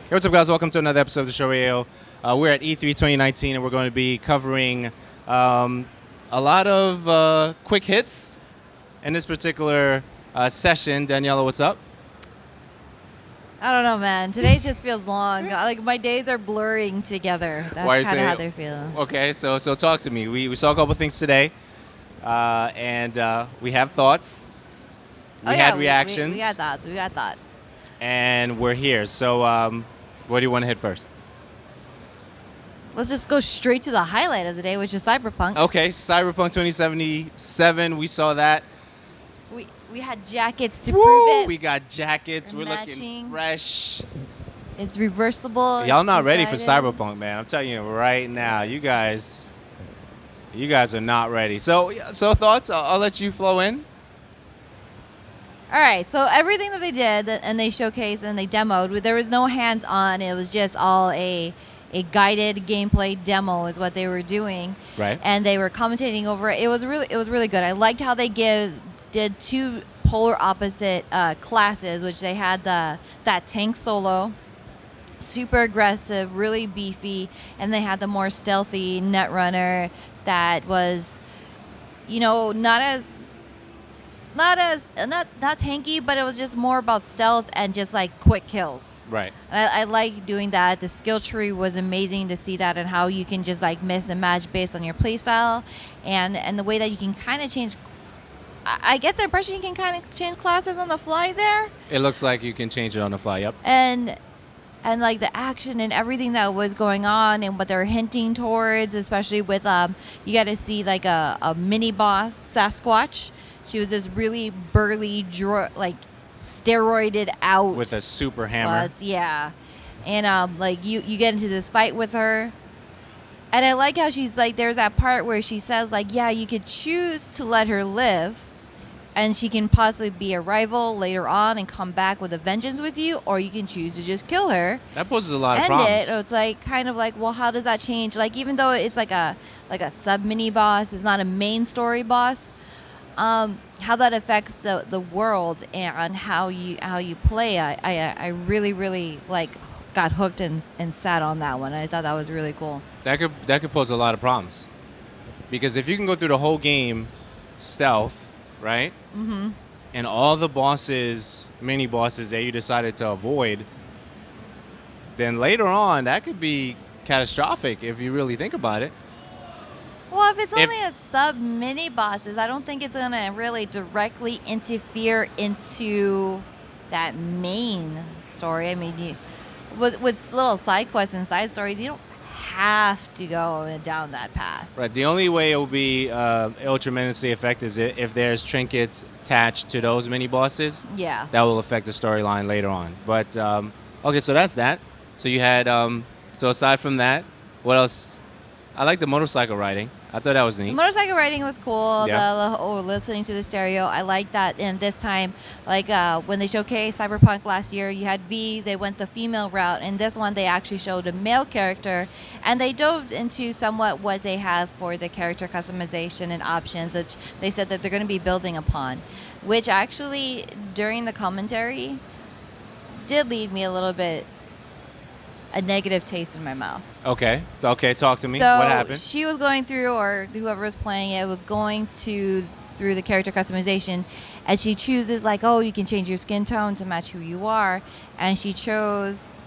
Hey, what's up, guys? Welcome to another episode of the show radio. We're at E3 2019, and we're going to be covering a lot of quick hits in this particular session. Daniela, what's up? I don't know, man. Today just feels long. Like my days are blurring together. Why you That's kind of say- how they're feeling. Okay, so talk to me. We saw a couple things today, and we have thoughts. We had reactions. We got thoughts. And we're here. So what do you want to hit first? Let's just go straight to the highlight of the day, which is Cyberpunk. Okay, Cyberpunk 2077. We saw that. We had jackets to prove it. We got jackets. They're We're looking matching. fresh. It's reversible. Y'all it's not ready for decided. Cyberpunk, man. I'm telling you right now. You guys are not ready. So thoughts? I'll let you flow in. All right, so everything that they did and they showcased and they demoed, there was no hands-on. It was just all a guided gameplay demo is what they were doing. Right. And they were commentating over it. It was really good. I liked how they did two polar opposite classes, which they had that tank solo, super aggressive, really beefy, and they had the more stealthy netrunner that was, not tanky, but it was just more about stealth and just like quick kills. Right. And I like doing that. The skill tree was amazing to see that and how you can just like mix and match based on your playstyle and the way that you can kind of change. I get the impression you can kind of change classes on the fly there. It looks like you can change it on the fly. Yep. And like the action and everything that was going on and what they're hinting towards, especially with you got to see like a mini boss Sasquatch. She was this really burly, steroided out With a super hammer. yeah, and like you get into this fight with her, and I like how she's like, there's that part where she says like, yeah, you could choose to let her live, and she can possibly be a rival later on and come back with a vengeance with you, or you can choose to just kill her. That poses a lot of End problems. it. It's like kind of like, well, how does that change? Like even though it's like a sub mini boss, it's not a main story boss. How that affects the world and how you play. I really like got hooked and sat on that one. I thought that was really cool. That could pose a lot of problems, because if you can go through the whole game stealth, right? Mm-hmm. And all the mini bosses that you decided to avoid, then later on that could be catastrophic if you really think about it. Well, if it's only a sub mini bosses, I don't think it's gonna really directly interfere into that main story. I mean, with little side quests and side stories, you don't have to go down that path. Right. The only way it will be it'll tremendously affect is if there's trinkets attached to those mini bosses. Yeah. That will affect the storyline later on. But okay, so that's that. So you had so aside from that, what else? I like the motorcycle riding. I thought that was neat. The motorcycle riding was cool. Yeah. Listening to the stereo, I like that. And this time, like when they showcased Cyberpunk last year, you had V. They went the female route, and this one they actually showed a male character, and they dove into somewhat what they have for the character customization and options, which they said that they're going to be building upon. Which actually, during the commentary, did leave me a little bit a negative taste in my mouth. Okay, talk to me. So What happened? she was going through, or whoever was playing it was going through the character customization, and she chooses like, oh, you can change your skin tone to match who you are, and she chose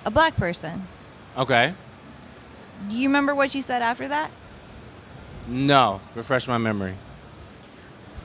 a black person. Okay. Do you remember what she said after that? No, refresh my memory.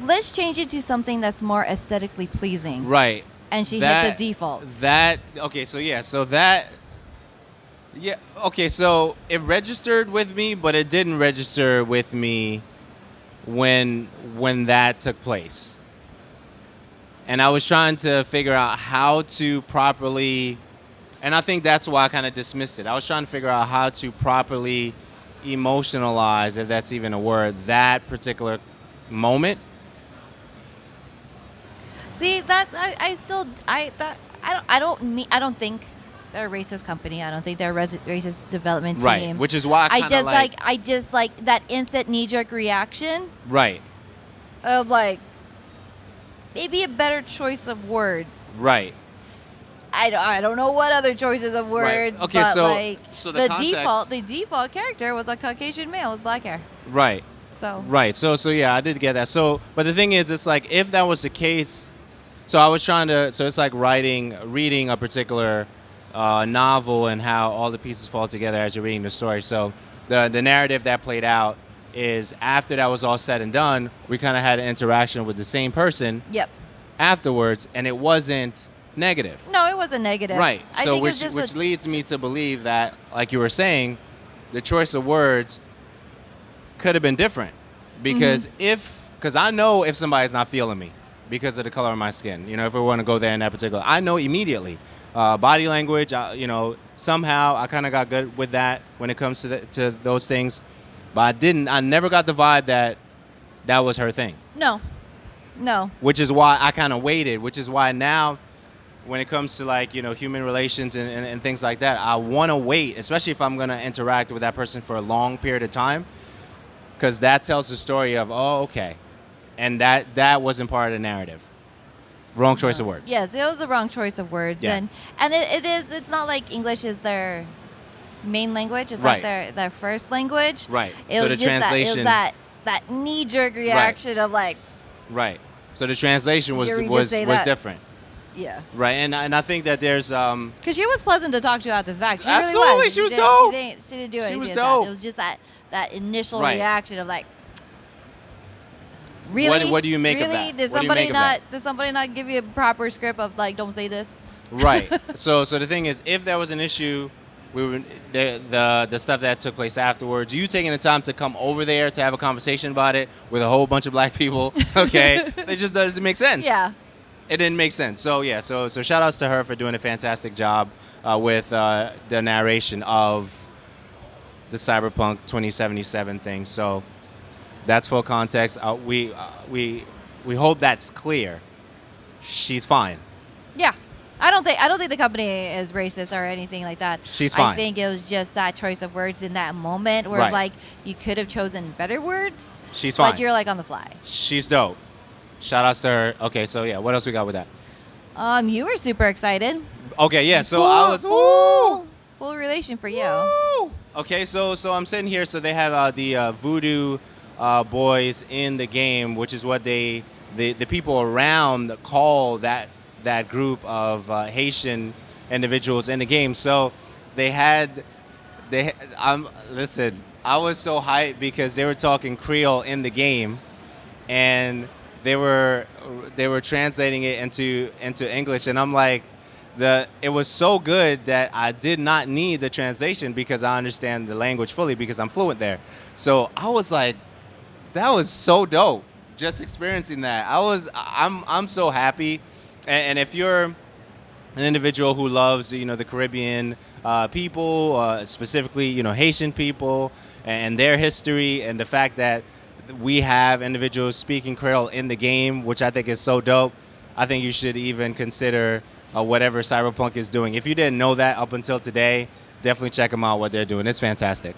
Let's change it to something that's more aesthetically pleasing. Right. And she hit the default. So it registered with me, but it didn't register with me when that took place. And I was trying to figure out how to properly, and I think that's why I kind of dismissed it. I was trying to figure out how to properly emotionalize, if that's even a word, that particular moment. See, that I don't think they're a racist company. I don't think they're a racist development team. Right, which is why I just like that instant knee-jerk reaction. Right. Of like, maybe a better choice of words. Right. I don't know what other choices of words. Right. Okay, but so like so the context, default character was a Caucasian male with black hair. right. So Right. So yeah, I did get that. So, but the thing is, it's like if that was the case, so I was trying to. So it's like reading a particular novel and how all the pieces fall together as you're reading the story. So the narrative that played out is after that was all said and done, we kind of had an interaction with the same person yep. afterwards, and it wasn't negative. No, it wasn't negative. Right. I So think which it's just which leads me to believe that, like you were saying, the choice of words could have been different because because I know if somebody's not feeling me because of the color of my skin, if we want to go there in that particular, I know immediately. Body language, somehow I kind of got good with that when it comes to those things, but I never got the vibe that was her thing. No. Which is why I kind of waited, which is why now when it comes to like, human relations and things like that, I want to wait, especially if I'm going to interact with that person for a long period of time. Because that tells the story of, oh, okay. And that wasn't part of the narrative. Wrong choice of words. Yes, it was the wrong choice of words. Yeah. And it's not like English is their main language. It's Right. like their first language. Right. It So was the just translation. that knee-jerk reaction of like, Right. So the translation was Yuri, just was say was that. different. yeah. Right. And I think that there's Because she was pleasant to talk to after the fact. She Absolutely, really was. she was didn't- dope. She didn't do anything. was like dope. That. It was just that initial Right. reaction of like, really? What do you make of really? that? Did What do you somebody make of that? did somebody not give you a proper script of like, don't say this? Right. So the thing is, if there was an issue, we were the stuff that took place afterwards. You taking the time to come over there to have a conversation about it with a whole bunch of black people. Okay, it just doesn't make sense. Yeah. It didn't make sense. So yeah. So shout outs to her for doing a fantastic job with the narration of the Cyberpunk 2077 thing. So that's full context. We hope that's clear. She's fine. Yeah. I don't think the company is racist or anything like that. She's fine. I think it was just that choice of words in that moment where Right. like you could have chosen better words. She's fine. But you're like on the fly. She's dope. Shout outs to her. Okay, so yeah, what else we got with that? You were super excited. Okay, yeah, so I was Full relation for you. woo. Okay, so I'm sitting here. So they have the Voodoo Boys in the game, which is what the people around call that group of Haitian individuals in the game. So listen, I was so hyped because they were talking Creole in the game, and they were translating it into English, and I'm like, it was so good that I did not need the translation because I understand the language fully because I'm fluent there. So I was like, that was so dope. Just experiencing that, I'm so happy. And if you're an individual who loves, the Caribbean people, specifically, Haitian people and their history and the fact that we have individuals speaking Creole in the game, which I think is so dope, I think you should even consider whatever Cyberpunk is doing. If you didn't know that up until today, definitely check them out, what they're doing. It's fantastic.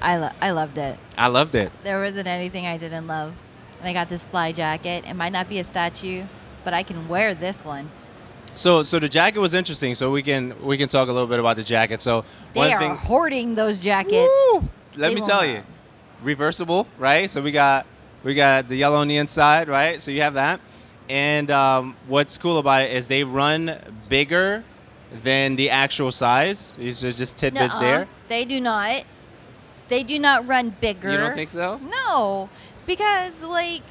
I loved it. I loved it. There wasn't anything I didn't love. And I got this fly jacket. It might not be a statue, but I can wear this one. So the jacket was interesting. So we can talk a little bit about the jacket. So They are hoarding those jackets. Woo! Let me tell you, reversible, right? So we got the yellow on the inside, right? So you have that. And what's cool about it is they run bigger than the actual size. These are just tidbits there. They do not. They do not run bigger. You don't think so? No, because like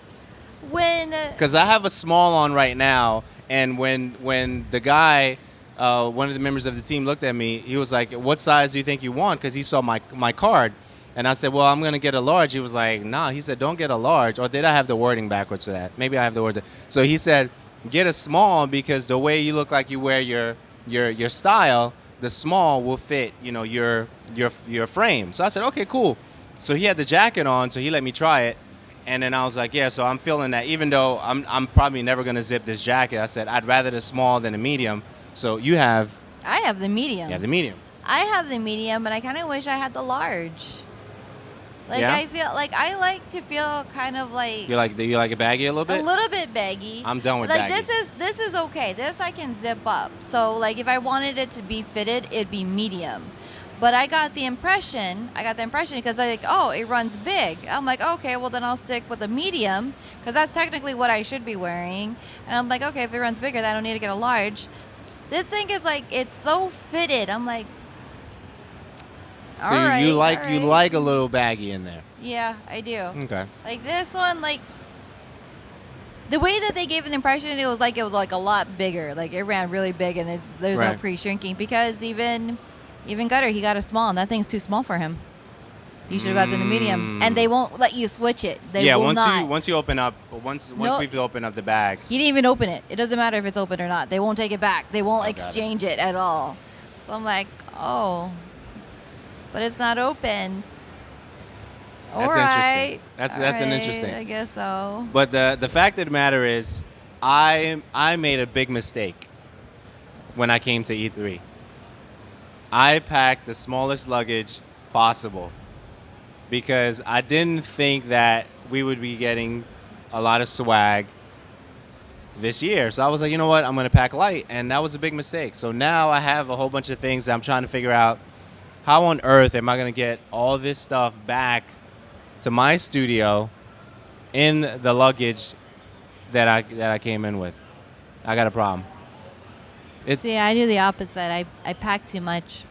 when. Because I have a small on right now, and when the guy, one of the members of the team looked at me, he was like, "What size do you think you want?" Because he saw my card. And I said, well, I'm going to get a large. He was like, nah. He said, don't get a large. Or did I have the wording backwards for that? Maybe I have the words. So he said, get a small because the way you look like you wear your style, the small will fit, your frame. So I said, okay, cool. So he had the jacket on, so he let me try it. And then I was like, yeah, so I'm feeling that. Even though I'm probably never going to zip this jacket, I said, I'd rather the small than the medium. So you have... I have the medium. You have the medium. I have the medium, but I kind of wish I had the large. Like Yeah? I feel like I like to feel kind of like You like it baggy a little bit? a little bit baggy. I'm done with like baggy. this is okay. This I can zip up. So like if I wanted it to be fitted, it'd be medium. But I got the impression because like, oh, it runs big. I'm like, okay, well then I'll stick with a medium because that's technically what I should be wearing. And I'm like, okay, if it runs bigger, then I don't need to get a large. This thing is like, it's so fitted. I'm like, So all right, you like all right. a little baggy in there. Yeah, I do. Okay. Like this one, like the way that they gave an impression, it was like a lot bigger. Like it ran really big, and there's no Right. pre-shrinking because even Gutter, he got a small, and that thing's too small for him. You should have gotten a medium, and they won't let you switch it. They Yeah, will not. once you open up, once we've opened up the bag. He didn't even open it. It doesn't matter if it's open or not. They won't take it back. They won't got exchange it at all. So I'm like, oh, but it's not opened. All That's right. interesting. That's an interesting. I guess so. But the fact of the matter is, I made a big mistake when I came to E3. I packed the smallest luggage possible because I didn't think that we would be getting a lot of swag this year. So I was like, you know what? I'm going to pack light. And that was a big mistake. So now I have a whole bunch of things that I'm trying to figure out. How on earth am I going to get all this stuff back to my studio in the luggage that I came in with? I got a problem. See, I do the opposite. I pack too much.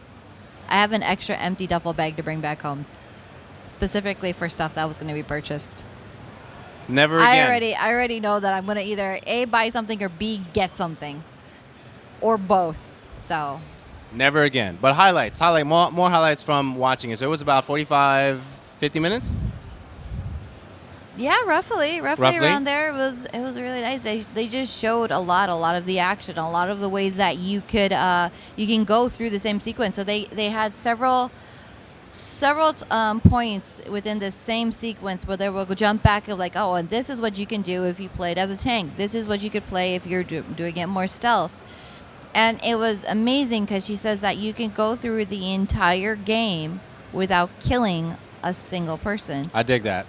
I have an extra empty duffel bag to bring back home, specifically for stuff that was going to be purchased. Never again. I already know that I'm going to either A, buy something, or B, get something, or both. So Never again. But more highlights from watching it. So it was about 45, 50 minutes? yeah, roughly around there. It was really nice. They just showed a lot of the action, a lot of the ways that you can go through the same sequence. So they had several points within the same sequence where they will jump back and like, oh, and this is what you can do if you played as a tank. This is what you could play if you're doing it more stealth. And it was amazing because she says that you can go through the entire game without killing a single person. I dig that.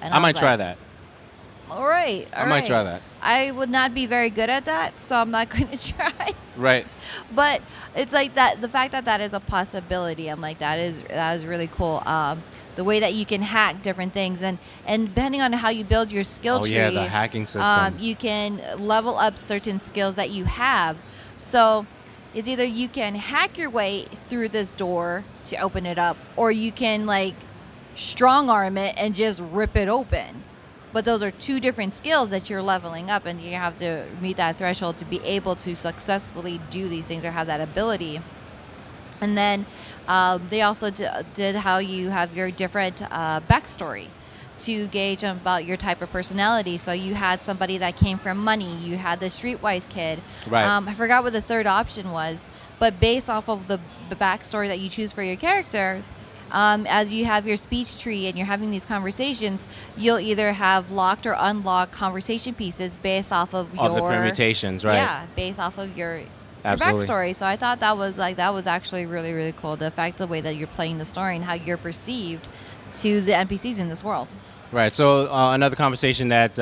And I was might try like, that. All right. I might try that. I would not be very good at that, so I'm not going to try. Right. But it's like that. The fact that is a possibility, I'm like, that is really cool. The way that you can hack different things, and depending on how you build your skill tree, yeah, the hacking system. you can level up certain skills that you have. So it's either you can hack your way through this door to open it up, or you can like strong arm it and just rip it open. But those are two different skills that you're leveling up, and you have to meet that threshold to be able to successfully do these things or have that ability. And then they also did how you have your different backstory to gauge about your type of personality. So you had somebody that came from money. You had the streetwise kid. Right. I forgot what the third option was, but based off of the backstory that you choose for your characters, as you have your speech tree and you're having these conversations, you'll either have locked or unlocked conversation pieces based off of the permutations, right? Yeah, based off of your Absolutely. backstory. So I thought that was actually really, really cool. The fact, the way that you're playing the story and how you're perceived to the NPCs in this world. Right. So another conversation that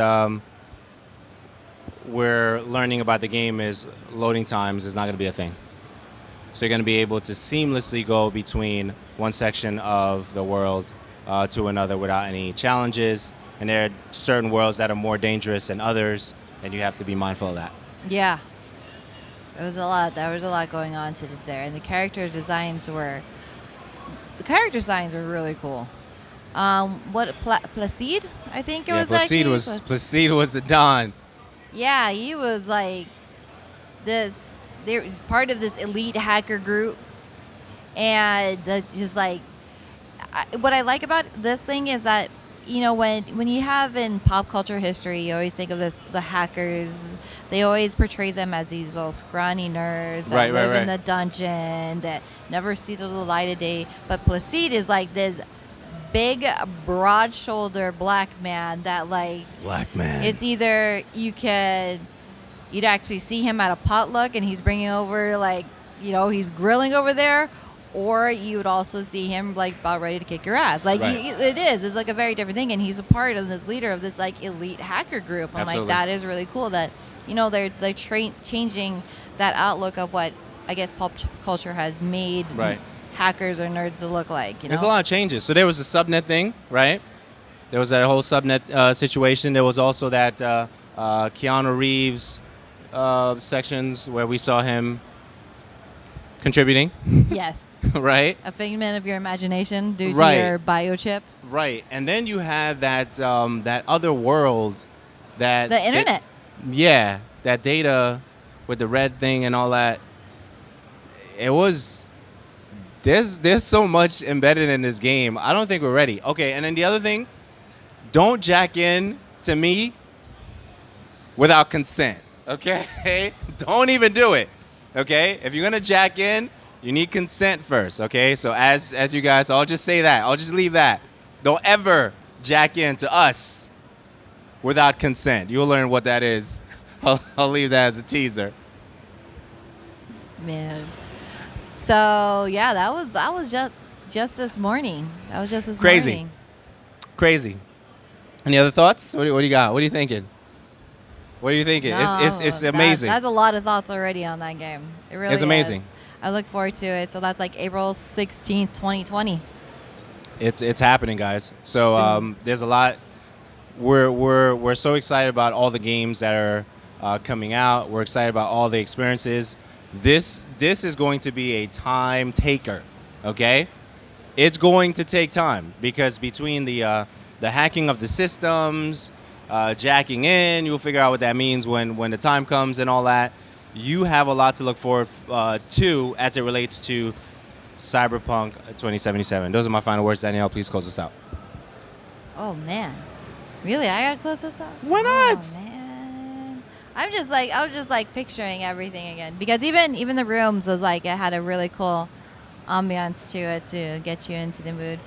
we're learning about the game is loading times is not going to be a thing. So you're going to be able to seamlessly go between one section of the world to another without any challenges. And there are certain worlds that are more dangerous than others, and you have to be mindful of that. Yeah. There was a lot going on there, and the character designs were really cool. Placide? I think it was Placide Placide was the Don. Yeah, he was like this. They're part of this elite hacker group, and just like what I like about this thing is that, you know, when you have in pop culture history, you always think of the hackers. They always portray them as these little scrawny nerds that live in the dungeon, that never see the light of day. But Placide is like this big, broad-shouldered black man that, like, Black man. it's either you'd actually see him at a potluck and he's bringing over, like, you know, he's grilling over there, or you would also see him like about ready to kick your ass. Like Right. it's like a very different thing, and he's a part of this leader of this like elite hacker group. And like Absolutely. that is really cool that they're changing that outlook of what I guess pop culture has made Right. hackers or nerds to look like. There's a lot of changes. So there was the subnet thing, right? There was that whole subnet situation. There was also that Keanu Reeves sections where we saw him contributing, Yes. right? A figment of your imagination due to Right. your biochip. Right. And then you had that that other world that The internet. yeah, that data with the red thing and all that. It was there's so much embedded in this game. I don't think we're ready. Okay, and then the other thing, don't jack in to me without consent. Okay? Don't even do it. Okay? If you're gonna jack in, you need consent first. Okay? So as you guys, I'll just say that. I'll just leave that. Don't ever jack in to us without consent. You'll learn what that is. I'll leave that as a teaser. Man. So yeah, that was just this morning. That was just this Crazy. morning. Crazy. Any other thoughts? What do you got? What are you thinking? What are you thinking? It's amazing. That's a lot of thoughts already on that game. It really It's amazing. is. I look forward to it. So that's like April 16th, 2020. It's happening, guys. So there's a lot. We're so excited about all the games that are coming out. We're excited about all the experiences. This is going to be a time taker. Okay, it's going to take time because between the hacking of the systems, jacking in, you'll figure out what that means when the time comes and all that. You have a lot to look forward to as it relates to Cyberpunk 2077. Those are my final words. Danielle, please close us out. Oh man, really? I gotta close this up? Why not? Oh man, I was just like picturing everything again because even the rooms was like it had a really cool ambiance to it to get you into the mood.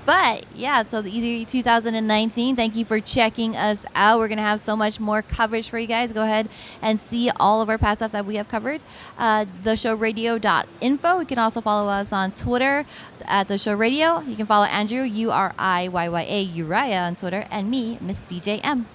But yeah, so the E3 2019, thank you for checking us out. We're going to have so much more coverage for you guys. Go ahead and see all of our past stuff that we have covered. Theshowradio.info. You can also follow us on Twitter at The Show Radio. You can follow Andrew, Uriyya, Uriah on Twitter, and me, Miss DJM.